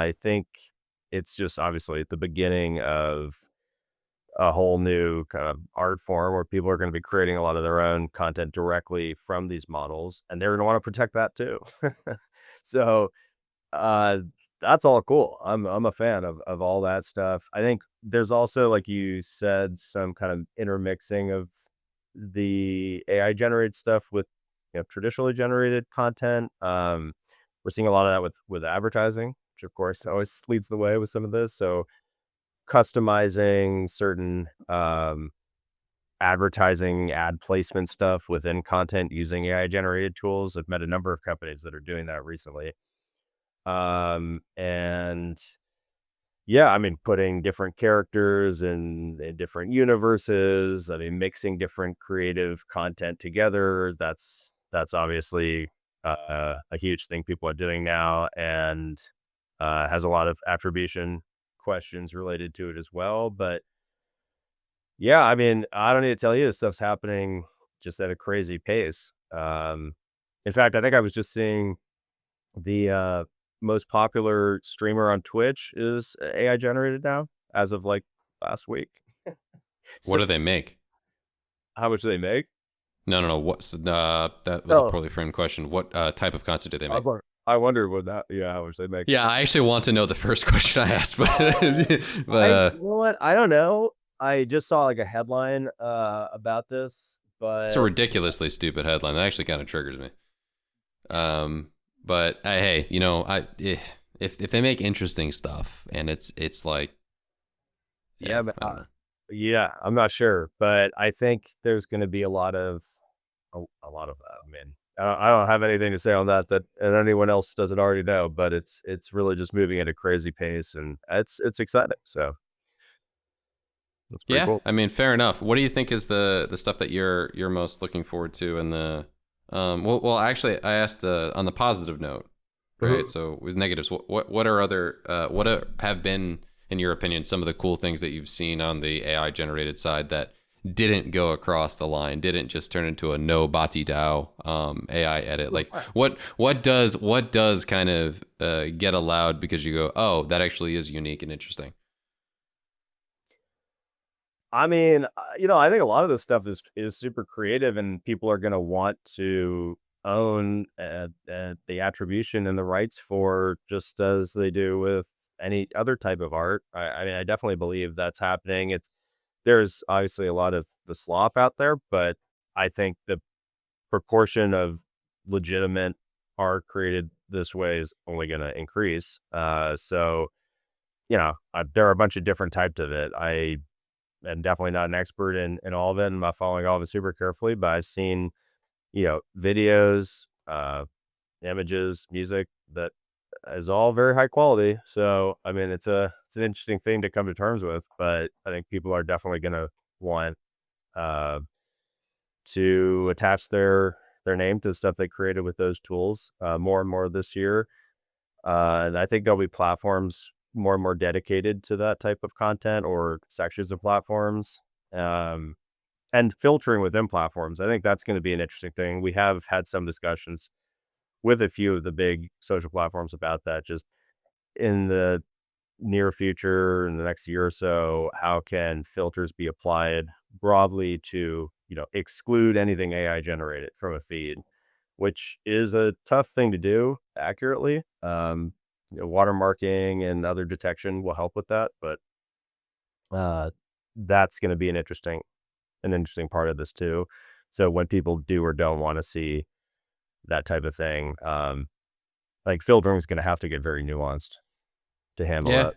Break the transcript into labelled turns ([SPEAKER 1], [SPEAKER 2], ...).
[SPEAKER 1] I think it's just obviously at the beginning of a whole new kind of art form where people are going to be creating a lot of their own content directly from these models, and they're going to want to protect that too. So uh, that's all cool. I'm a fan of all that stuff. I think there's also, like you said, some kind of intermixing of the AI generated stuff with traditionally generated content. We're seeing a lot of that with advertising, which of course always leads the way with some of this. So customizing certain advertising ad placement stuff within content using AI generated tools. I've met a number of companies that are doing that recently. And yeah, I mean, putting different characters in different universes. I mean, mixing different creative content together. That's obviously a huge thing people are doing now, and has a lot of attribution questions related to it as well. But yeah, I mean, I don't need to tell you, this stuff's happening just at a crazy pace. In fact, I think I was just seeing the most popular streamer on Twitch is AI generated now, as of like last week.
[SPEAKER 2] What
[SPEAKER 1] So
[SPEAKER 2] do they make?
[SPEAKER 1] how much do they make?
[SPEAKER 2] No. What's that was a
[SPEAKER 1] Oh,
[SPEAKER 2] poorly framed question. What type of content do they
[SPEAKER 1] I was
[SPEAKER 2] make?
[SPEAKER 1] like, I wonder what that. Yeah, how much they make.
[SPEAKER 2] Yeah, I actually want to know the first question I asked, but but
[SPEAKER 1] You know what? I don't know. I just saw like a headline about this,
[SPEAKER 2] it's a
[SPEAKER 1] but
[SPEAKER 2] ridiculously stupid headline. That actually kind of triggers me. But hey, if they make interesting stuff and it's like, yeah,
[SPEAKER 1] yeah, but,
[SPEAKER 2] I don't know.
[SPEAKER 1] yeah, I'm not sure, but I think there's going to be a lot of that. I mean, I don't have anything to say on that and anyone else doesn't already know, but it's really just moving at a crazy pace, and it's exciting. So that's pretty
[SPEAKER 2] Yeah,
[SPEAKER 1] cool.
[SPEAKER 2] I mean, fair enough. What do you think is the stuff that you're most looking forward to in the well actually I asked on the positive note, right?
[SPEAKER 1] Mhm.
[SPEAKER 2] So with negatives, what are other have been in your opinion some of the cool things that you've seen on the AI generated side that didn't go across the line, didn't just turn into a no bati dao AI edit? Like what does kind of get allowed because you go, oh, that actually is unique and interesting.
[SPEAKER 1] I mean, I think a lot of this stuff is super creative, and people are going to want to own the attribution and the rights for, just as they do with any other type of art. I mean, I definitely believe that's happening. There's obviously a lot of the slop out there, but I think the proportion of legitimate art created this way is only going to increase. So there are a bunch of different types of it. I am definitely not an expert in all of it. I'm not following all of it super carefully, but I've seen videos, images, music that is all very high quality. So I mean, it's an interesting thing to come to terms with, but I think people are definitely going to want uh, to attach their name to the stuff they created with those tools more and more this year. And I think there'll be platforms more and more dedicated to that type of content, or sections of platforms, um, and filtering within platforms. I think that's going to be an interesting thing. We have had some discussions with a few of the big social platforms about that. Just in the near future, in the next year or so, how can filters be applied broadly to exclude anything AI generated from a feed, which is a tough thing to do accurately. Watermarking and other detection will help with that, but uh, that's going to be an interesting part of this too. So when people do or don't want to see that type of thing, like filtering is going to have to get very nuanced to handle
[SPEAKER 2] Yeah,
[SPEAKER 1] that.